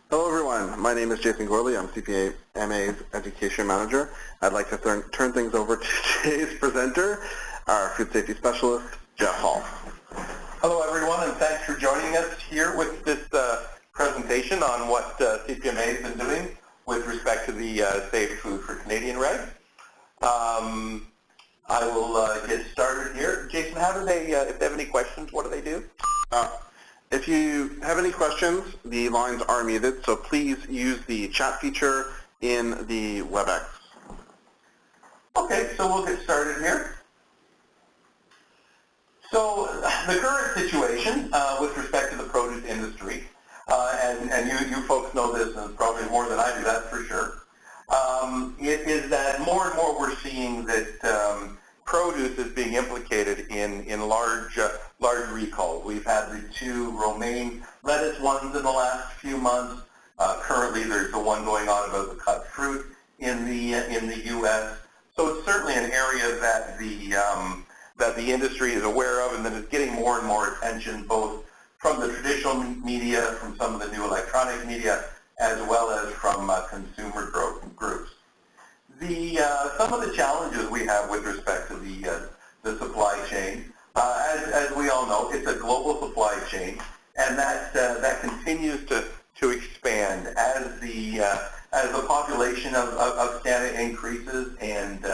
Hello everyone, my name is Jason Gorley. I'm CPMA's Education Manager. I'd like to turn things over to today's presenter, our Food Safety Specialist, Jeff Hall. Hello everyone, and thanks for joining us here with this presentation on what CPMA has been doing with respect to the Safe Food for Canadian Reg. I will get started here. Jason, how do they, if they have any questions, what do they do? If you have any questions, the lines are muted, so please use the chat feature in the WebEx. Okay, so we'll get started here. So the current situation with respect to the produce industry, and you folks know this, and probably more than I do, that's for sure, it is that more and more we're seeing that produce is being implicated in large recalls. We've had the 2 romaine lettuce ones in the last few months. Currently, there's the one going on about the cut fruit in the U.S. So it's certainly an area that the industry is aware of, and that is getting more and more attention, both from the traditional media, from some of the new electronic media, as well as from consumer groups. Some of the challenges we have with respect to the supply chain, as we all know, it's a global supply chain, and that continues to expand as the population of Canada increases and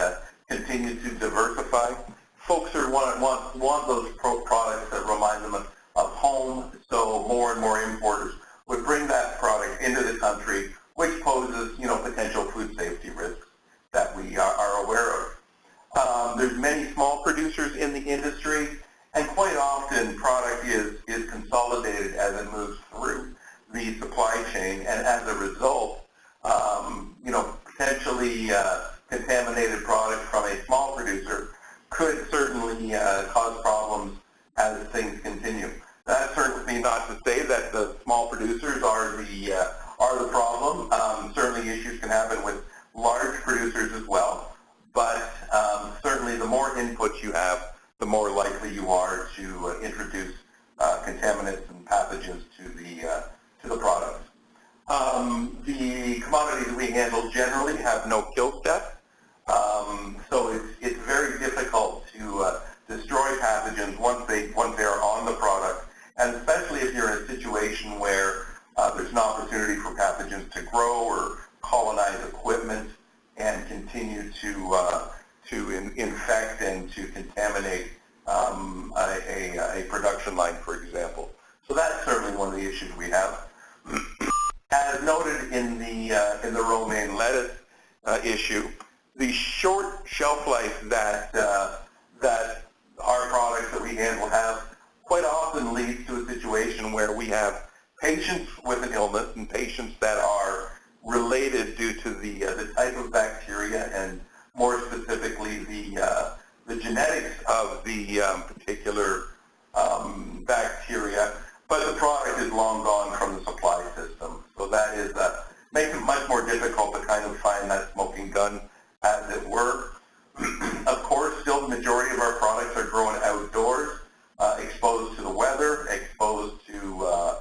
continues to diversify. Folks want those products that remind them of home, so more and more importers would bring that product into the country, which poses potential food safety risks that we are aware of. There's many small producers in the industry, and quite often product is consolidated as it moves through the supply chain, and as a result, potentially contaminated product from a small producer could certainly cause problems as things continue. That's certainly not to say that the small producers are the problem. Certainly issues can happen with large producers as well, but certainly the more inputs you have, the more likely you are to introduce contaminants and pathogens to the products. The commodities we handle generally have no kill step, so it's very difficult to destroy pathogens once they are on the product, and especially if you're in a situation where there's an opportunity for pathogens to grow or colonize equipment and continue to infect and to contaminate a production line, for example. So that's certainly one of the issues we have. As noted in the romaine lettuce issue, the short shelf life that our products that we handle have quite often leads to a situation where we have patients with an illness and patients that are related due to the type of bacteria, and more specifically the genetics of the particular bacteria, but the product is long gone from the supply system. So that is makes it much more difficult to kind of find that smoking gun, as it were. Of course, still the majority of our products are grown outdoors, exposed to the weather, exposed to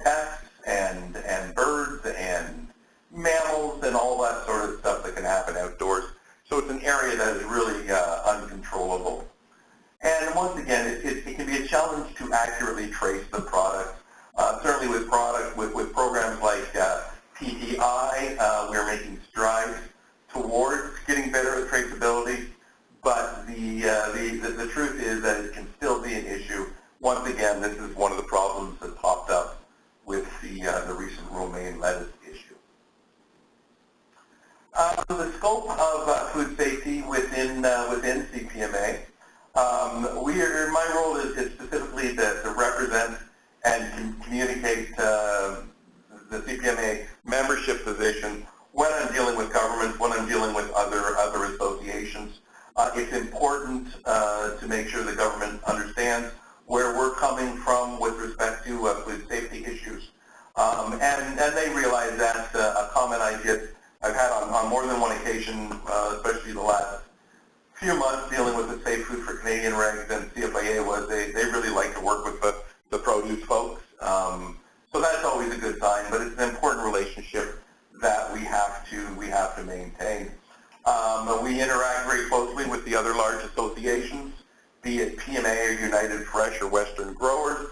pests and birds and mammals and all that sort of stuff that can happen outdoors. So it's an area that is really uncontrollable. And once again, it can be a challenge to accurately trace the products. Certainly with programs like PTI, we're making strides towards getting better at traceability, but the truth is that it can still be an issue. Once again, this is one of the problems that popped up with the recent romaine lettuce issue. The scope of food safety within CPMA, my role is specifically to represent and communicate the CPMA membership position when I'm dealing with governments, when I'm dealing with other associations. It's important to make sure the government understands where we're coming from with respect to food safety issues. And they realize that a comment I've had on more than one occasion, especially the last few months dealing with the Safe Food for Canadian Regs and CFIA, was they really like to work with the produce folks. So that's always a good sign, but it's an important CPMA or United Fresh or Western Growers.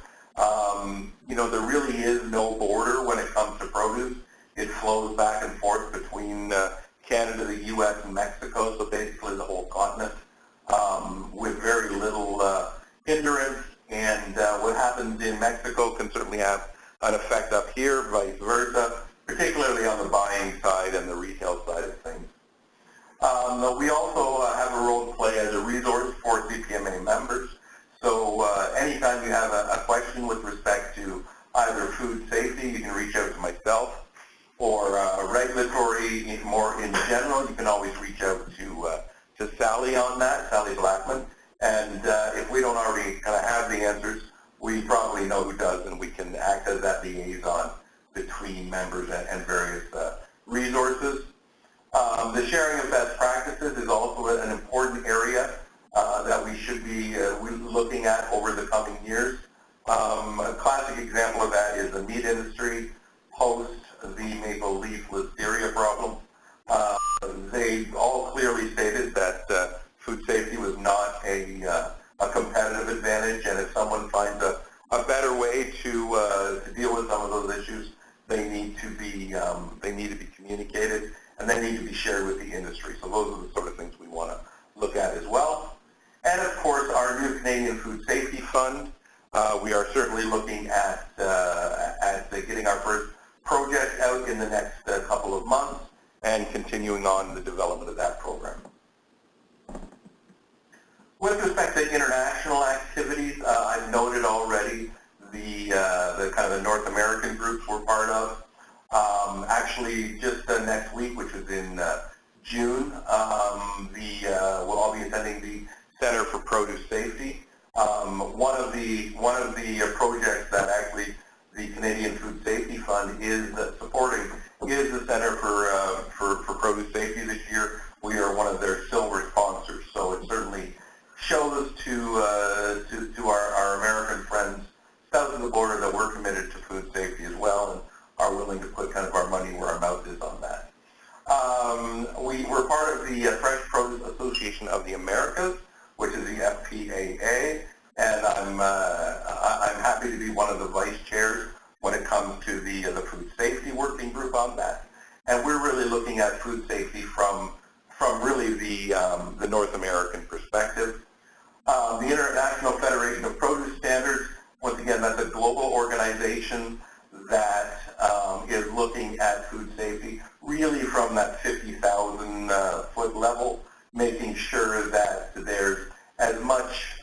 There really is no border when it comes to produce. It flows back and forth between Canada, the U.S., and Mexico, so basically the whole continent, with very little hindrance. And what happens in Mexico can certainly have an effect up here, vice versa, particularly on the buying side and the retail side of things. We also have a role to play as a resource for CPMA members. So anytime you have a question with respect to either food safety, you can reach out to myself, or regulatory more in general, you can always reach out to Sally on that, Sally Blackman. And if we don't already kind of have the answers, we probably know who does, and we can act as that liaison between members and various resources. The sharing of best practices is also an important area that we should be looking at over the coming years. A classic example of that is the meat industry post the maple leaf listeria problem. They all clearly stated that food safety was not a competitive advantage, and if someone finds a better way to deal with some of those issues, they need to be communicated, and they need to be shared with the industry. So those are the sort of things we want to look at as well. And of course, our new Canadian Food Safety Fund. We are certainly looking at getting our first project out in the next couple of months and continuing on the development of that program. With respect to international activities, I've noted already the kind of the North American groups we're part of. Actually, just next week, which was in June, we'll all be attending the Center for Produce Safety. One of the projects that actually the Canadian Food Safety Fund is supporting is the Center for Produce Safety this year. We are one of their silver sponsors, so it certainly shows to our American friends south of the border that we're committed to food safety as well, and are willing to put kind of our money where our mouth is on that. We're part of the Fresh Produce Association of the Americas, which is the FPAA, and I'm happy to be one of the vice chairs when it comes to the food safety working group on that. And we're really looking at food safety from really the North American perspective. The International Federation of Produce Standards, once again, that's a global organization that is looking at food safety really from that 50,000 foot level, making sure that there's as much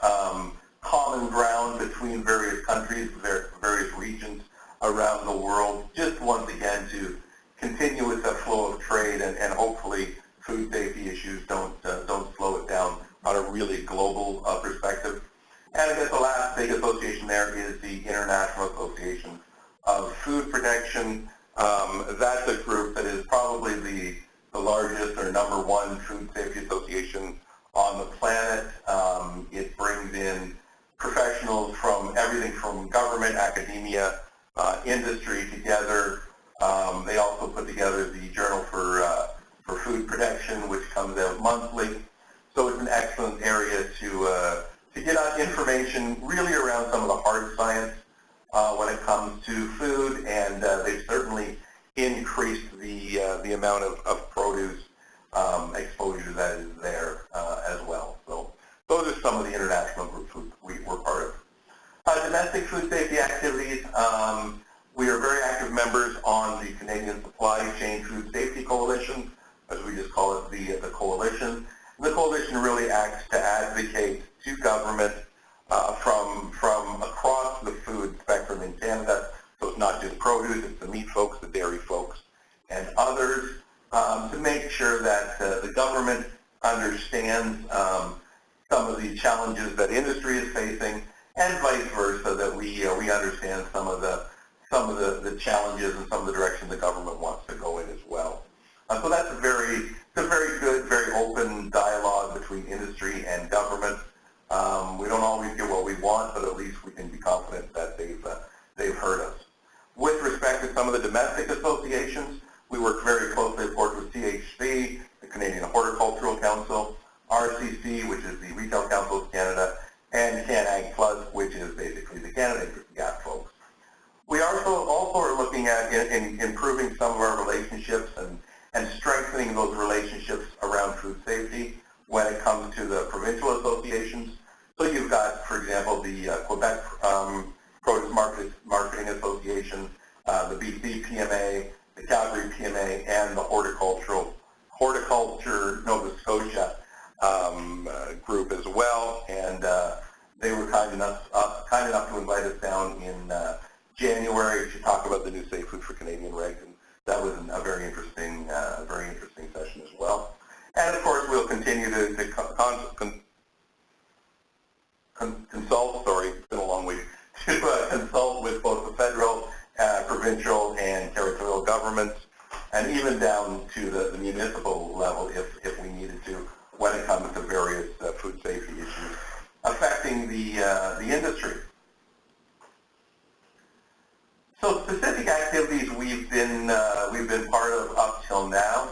common ground between various countries, various regions around the world, just once again to continue with the flow of trade, and hopefully food safety issues don't slow it down on a really global perspective. And I guess the last big association there is the International Association of Food Protection. That's a group that is probably the largest or number one food safety association on the planet. It brings in professionals from everything from government, academia, industry together. They also put together the Journal for Food Protection, which comes out monthly. So it's an excellent area to get out information really around some of the hard science when it comes to food, and they've certainly increased the amount of produce exposure that is there as well. So those are some of the international groups we're part of. Domestic food safety activities, we are very active members on the Canadian Supply Chain Food Safety Coalition, as we just call it, the coalition. The coalition really acts to advocate to government from across the food spectrum in Canada. So it's not just produce, it's the meat folks, the dairy folks, and others, to make sure that the government understands some of the challenges that industry is facing, and vice versa, that we understand some of the challenges and some of the direction the government wants to go in as well. So that's a very good, very open dialogue between industry and government. We don't always get what we want, but at least we can be confident that they've heard us. With respect to some of the domestic associations, we work very closely, of course, with CHC, the Canadian Horticultural Council, RCC, which is the Retail Council of Canada, and CanAg Plus, which is basically the Canada Gap folks. We also are looking at in improving some of our relationships and strengthening those relationships around food safety when it comes to the provincial associations. So you've got, for example, the Quebec Produce Marketing Association, the BC PMA, the Calgary PMA, and the Horticulture Nova Scotia group as well. And they were kind enough to invite us down in January to talk about the new Safe Food for Canadian regs, and that was a very interesting session as well. And of course, we'll continue to consult. Sorry, it's been a long week. To consult with both the federal, provincial, and territorial governments, and even down to the municipal level, if we needed to, when it comes to various food safety issues affecting the industry. So specific activities we've been part of up till now.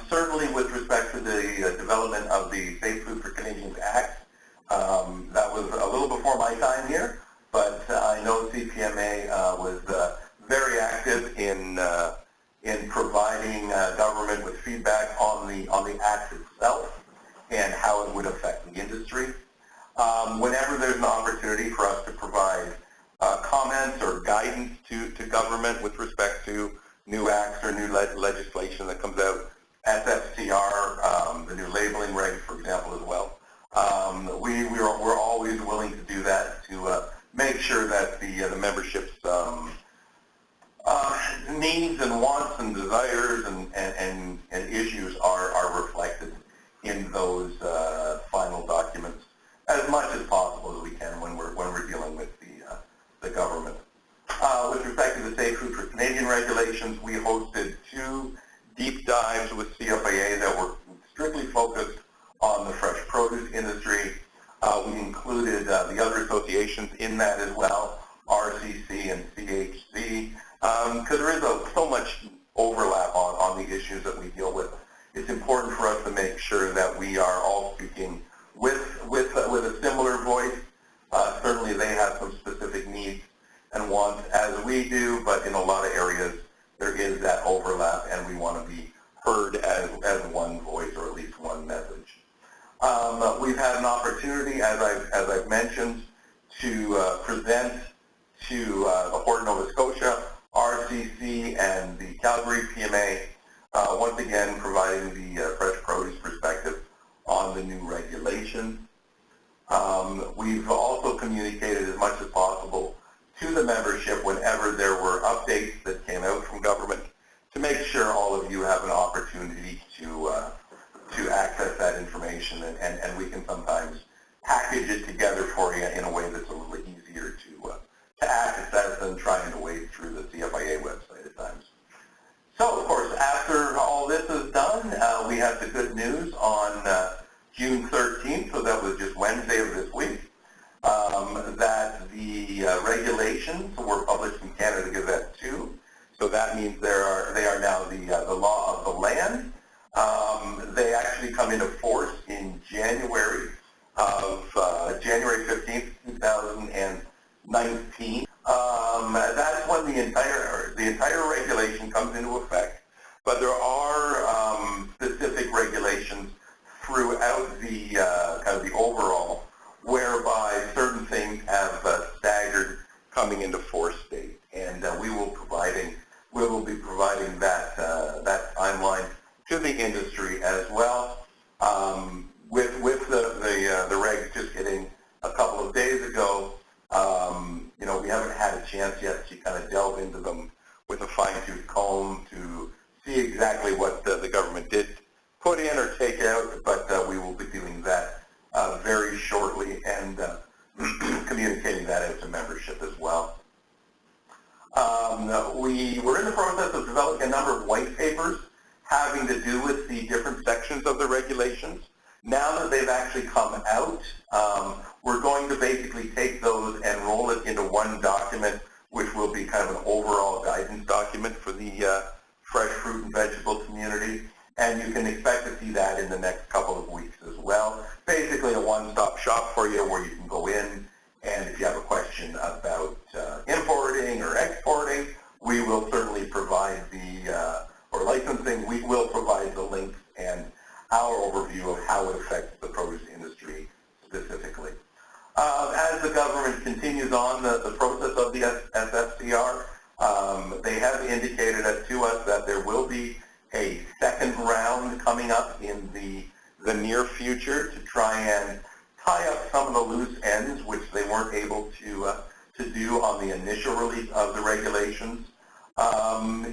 Certainly with respect to the development of the Safe Food for Canadians Act, that was a little before my time here, but I know CPMA was very active in providing government with feedback on the act itself and how it would affect the industry. Whenever there's an opportunity for us to provide comments or guidance to government with respect to new acts or new legislation that comes out, SFCR, the new labeling regs, for example, as well. We're always willing to do that to make sure that the membership's needs and wants and desires and issues are reflected in those final documents as much as possible as we can when we're dealing with the government. With respect to the Safe Food for Canadian regulations, we hosted 2 deep dives with CFIA that were strictly focused on the fresh produce industry. We included the other associations in that as well, RCC and CHC, because there is so much overlap on the issues that we deal with. It's important for us to make sure that we are all speaking with a similar voice. Certainly they have some specific needs and wants as we do, but in a lot of areas there is that overlap, and we want to be heard as one voice, or at least one message. We've had an opportunity, as I've mentioned, to present to the Hort Nova Scotia, RCC, and the Calgary PMA, once again providing the fresh produce perspective on the new regulations. We've also communicated as much as possible to the membership whenever there were updates that came out from government, to make sure all of you have an opportunity to access that information, and we can sometimes package it together for you in a way that's a little easier to access than trying to wade through the CFIA website at times. So, of course, after all this is done, we have the good news on June 13th, so that was just Wednesday of this week, that the regulations were published in Canada Gazette 2. So that means they are now the law of the land. They actually come into force in January 15th, 2019. That's when the entire regulation comes into effect. But there are specific regulations throughout the kind of the overall, whereby certain things have staggered coming into force date, and we will be providing that timeline to the industry as well. With the regs just hitting a couple of days ago, we haven't had a chance yet to kind of delve into them with a fine-tooth comb to see exactly what the government did put in or take out, but we will be doing that very shortly and communicating that out to membership as well. We were in the process of developing a number of white papers having to do with the different sections of the regulations. Now that they've actually come out, we're going to basically take those and roll it into one document, which will be kind of an overall guidance document for the fresh fruit and vegetable community. And you can expect to see that in the next couple of weeks as well. Basically a one-stop shop for you where you can the government continues on the process of the SFCR, they have indicated to us that there will be a second round coming up in the near future to try and tie up some of the loose ends which they weren't able to do on the initial release of the regulations.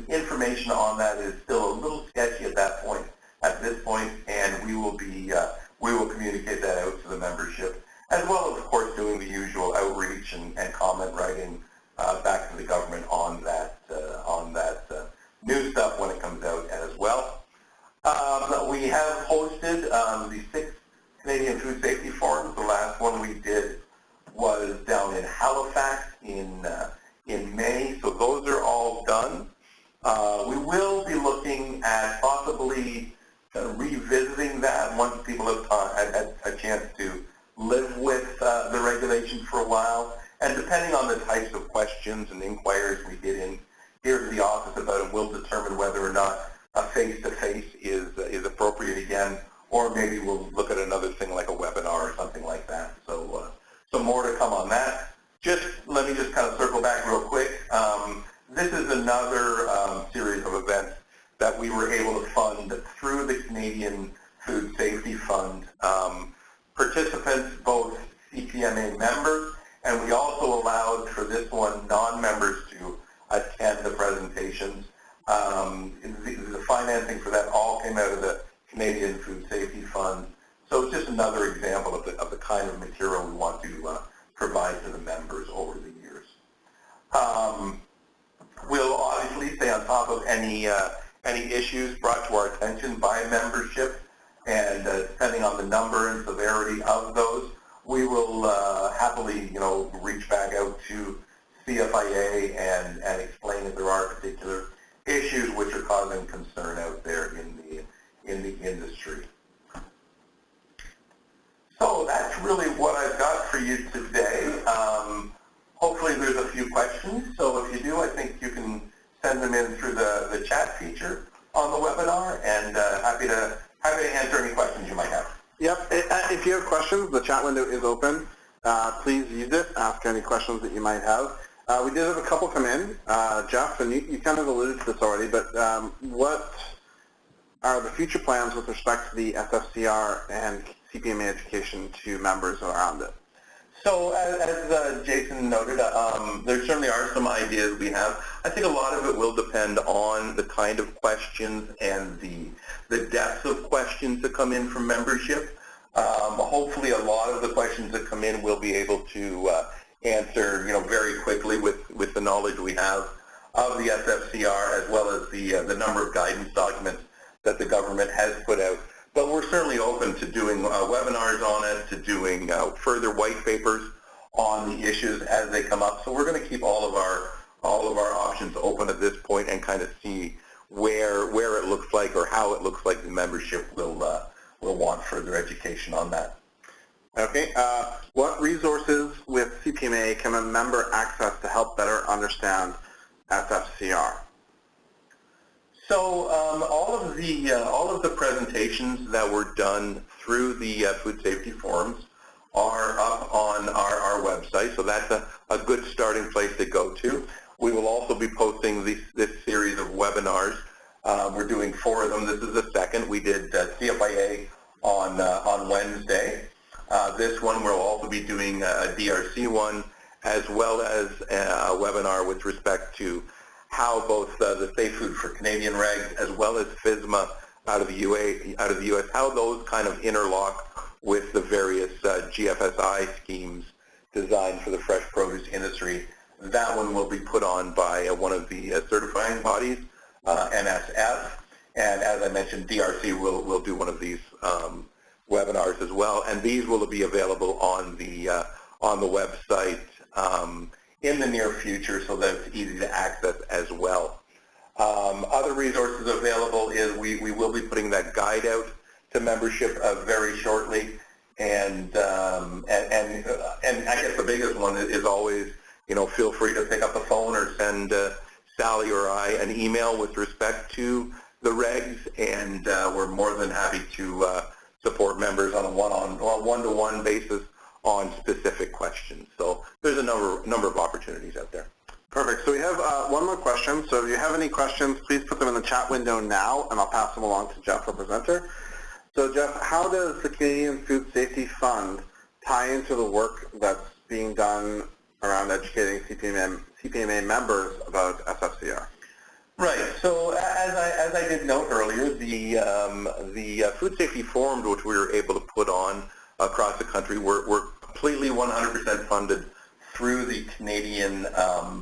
Information on that is still a little sketchy at this point, and we will communicate that out to the membership, as well as, of course, doing the usual outreach and comment writing back to the government on that new stuff when it comes out as well. We have hosted the 6 Canadian Food Safety Forums. The last one we did was down in Halifax in May, so those are all done. We will be looking at possibly revisiting that once people have had a chance to live with the regulations for a while, and depending on the types of questions and inquiries we get in here to the office about it, we'll determine whether or not a face-to-face is appropriate again, or maybe we'll look at another thing like a webinar or something like that. So some more to come on that. Let me just kind of circle back real quick. This is another series of events that we were able to fund through the Canadian Food Safety Fund. Participants, both CPMA members, and we also allowed for this one non-members to attend the presentations. The financing for that all came out of the Canadian Food Safety Fund. So it's just another example of the kind of material we want to provide to the members over the years. We'll obviously stay on top of any issues brought to our attention by membership, and depending on the number and severity of those, we will happily, reach back out to CFIA and explain if there are particular issues which are causing concern out there in the industry. So that's really what I've got for you today. Hopefully there's a few questions. So if you do, I think you can send them in through the chat feature on the webinar, and happy to answer any questions you might have. Yep. If you have questions, the chat window is open. Please use it. Ask any questions that you might have. We did have a couple come in. Jeff, and you kind of alluded to this already, but what are the future plans with respect to the SFCR and CPMA education to members around it? So as Jason noted, there certainly are some ideas we have. I think a lot of it will depend on the kind of questions and the depth of questions that come in from membership. Hopefully a lot of the questions that come in we'll be able to answer very quickly with the knowledge we have of the SFCR, as well as the number of guidance documents that the government has put out. But we're certainly open to doing webinars on it, to doing further white papers on the issues as they come up. So we're going to keep all of our options open at this point and kind of see where it looks like, or how it looks like the membership will want further education on that. Okay. What resources with CPMA can a member access to help better understand SFCR? So all of the presentations that were done through the food safety forums are up on our website, so that's a good starting place to go to. We will also be posting this series of webinars. We're doing 4 of them. This is the second. We did CFIA on Wednesday. This one we'll also be doing a DRC one, as well as a webinar with respect to how both the Safe Food for Canadian regs, as well as FSMA out of the U.S., how those kind of interlock with the various GFSI schemes designed for the fresh produce industry. That one will be put on by one of the certifying bodies, NSF, and as I mentioned, DRC will do one of these webinars as well, and these will be available on the website in the near future, so that it's easy to access as well. Other resources available is we will be putting that guide out to membership very shortly, and I guess the biggest one is always, feel free to pick up the phone or send Sally or I an email with respect to the regs, and we're more than happy to support members on a one-to-one basis on specific questions. So there's a number of opportunities out there. Perfect. So we have one more question. So if you have any questions, please put them in the chat window now, and I'll pass them along to Jeff, our presenter. So Jeff, how does the Canadian Food Safety Fund tie into the work that's being done around educating CPMA members about SFCR? Right. So as I did note earlier, the food safety forums which we were able to put on across the country were completely 100% funded through the Canadian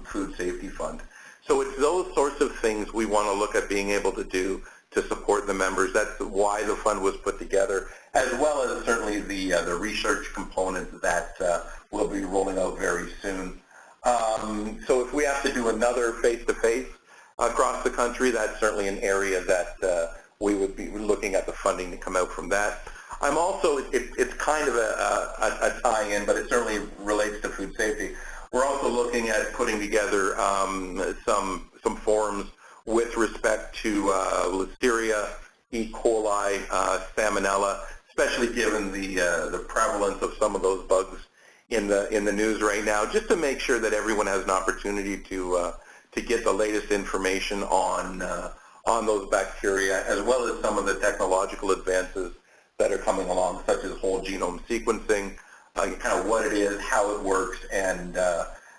Food Safety Fund. So it's those sorts of things we want to look at being able to do to support the members. That's why the fund was put together, as well as certainly the research component that we'll be rolling out very soon. So if we have to do another face-to-face across the country, that's certainly an area that we would be looking at the funding to come out from that. I'm also, it's kind of a tie-in, but it certainly relates to food safety. We're also looking at putting together some forums with respect to Listeria, E. coli, Salmonella, especially given the prevalence of some of those bugs in the news right now, just to make sure that everyone has an opportunity to get the latest information on those bacteria, as well as some of the technological advances that are coming along, such as whole genome sequencing, kind of what it is, how it works, and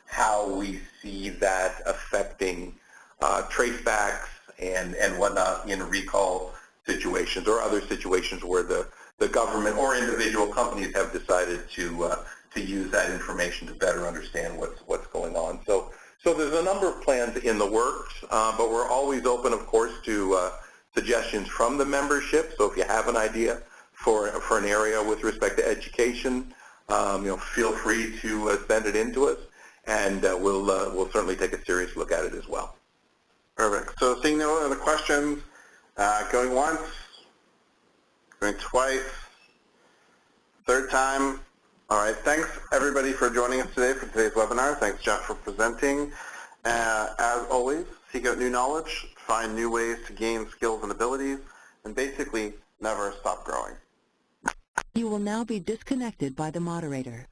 how we see that affecting tracebacks and whatnot in recall situations or other situations where the government or individual companies have decided to use that information to better understand what's going on. So there's a number of plans in the works, but we're always open, of course, to suggestions from the membership. So if you have an idea for an area with respect to education, feel free to send it in to us, and we'll certainly take a serious look at it as well. Perfect. So seeing no other questions, going once, going twice, third time. All right. Thanks, everybody, for joining us today for today's webinar. Thanks, Jeff, for presenting. As always, seek out new knowledge, find new ways to gain skills and abilities, and basically never stop growing. You will now be disconnected by the moderator.